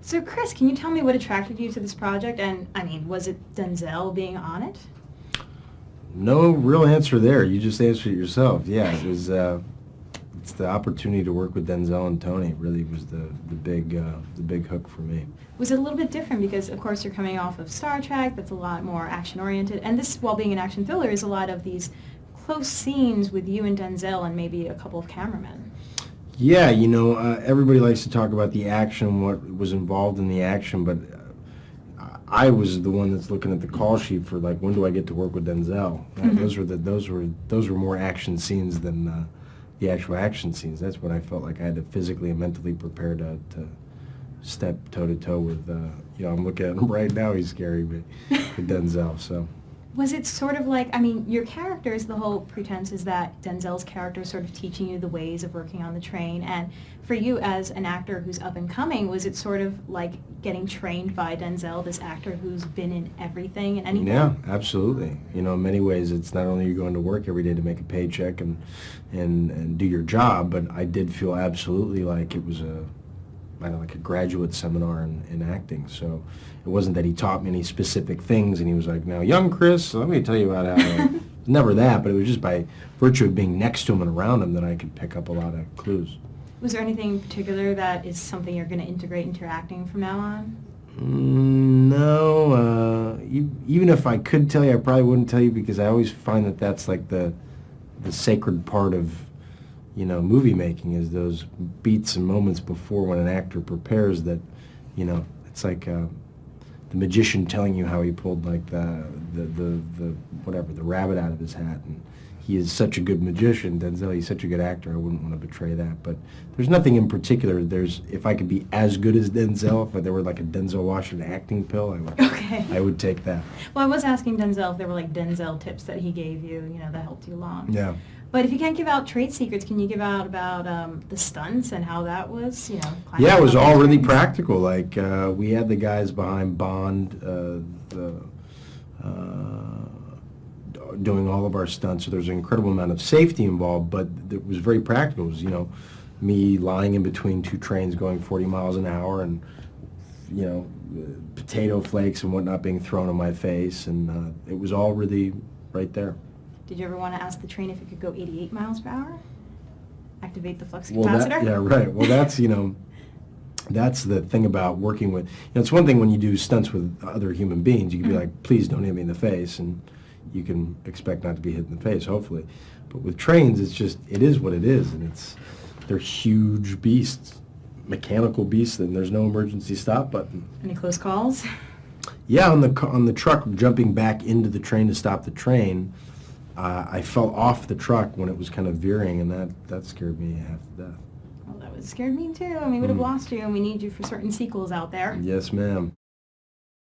So Chris, can you tell me what attracted you to this project? And I mean, was it Denzel being on it? No real answer there. You just answered it yourself. Yeah, it was. It's the opportunity to work with Denzel and Tony really was the big hook for me. Was it a little bit different because, of course, you're coming off of Star Trek, that's a lot more action-oriented, and this, while being an action thriller, is a lot of these close scenes with you and Denzel and maybe a couple of cameramen. Yeah, everybody likes to talk about the action, what was involved in the action, but I was the one that's looking at the call sheet for like, when do I get to work with Denzel? Those were more action scenes than the actual action scenes. That's when I felt like I had to physically and mentally prepare to step toe-to-toe with, I'm looking at him right now, he's scary, but with Denzel, so. Was it sort of like, I mean, your characters, the whole pretense is that Denzel's character is sort of teaching you the ways of working on the train, and for you as an actor who's up and coming, was it sort of like getting trained by Denzel, this actor who's been in everything and anything? Yeah, absolutely. In many ways, it's not only you're going to work every day to make a paycheck and do your job, but I did feel absolutely like it was like a graduate seminar in acting. So it wasn't that he taught me any specific things and he was like, now, young Chris, let me tell you about how never that, but it was just by virtue of being next to him and around him that I could pick up a lot of clues. Was there anything in particular that is something you're going to integrate into your acting from now on? No. Even if I could tell you, I probably wouldn't tell you because I always find that that's like the sacred part of movie making is those beats and moments before when an actor prepares that, it's like the magician telling you how he pulled like the rabbit out of his hat. And he is such a good magician, Denzel, he's such a good actor, I wouldn't want to betray that. But there's nothing in particular. If I could be as good as Denzel, if there were like a Denzel Washington acting pill, I would take that. Well, I was asking Denzel if there were like Denzel tips that he gave you, that helped you along. Yeah. But if you can't give out trade secrets, can you give out about the stunts and how that was, Yeah, it was all really practical. Like, we had the guys behind Bond doing all of our stunts, so there's an incredible amount of safety involved, but it was very practical. It was, me lying in between two trains going 40 miles an hour and, potato flakes and whatnot being thrown in my face, and it was all really right there. Did you ever want to ask the train if it could go 88 miles per hour? Activate the flux capacitor? Yeah, right. Well, that's the thing about working with, it's one thing when you do stunts with other human beings, you can be like, please don't hit me in the face, and you can expect not to be hit in the face, hopefully. But with trains, it is what it is, and they're huge beasts, mechanical beasts, and there's no emergency stop button. Any close calls? Yeah, on the truck, jumping back into the train to stop the train, I fell off the truck when it was kind of veering, and that scared me half to death. Well, that would scared me too. I mean, we would have lost you, and we need you for certain sequels out there. Yes, ma'am.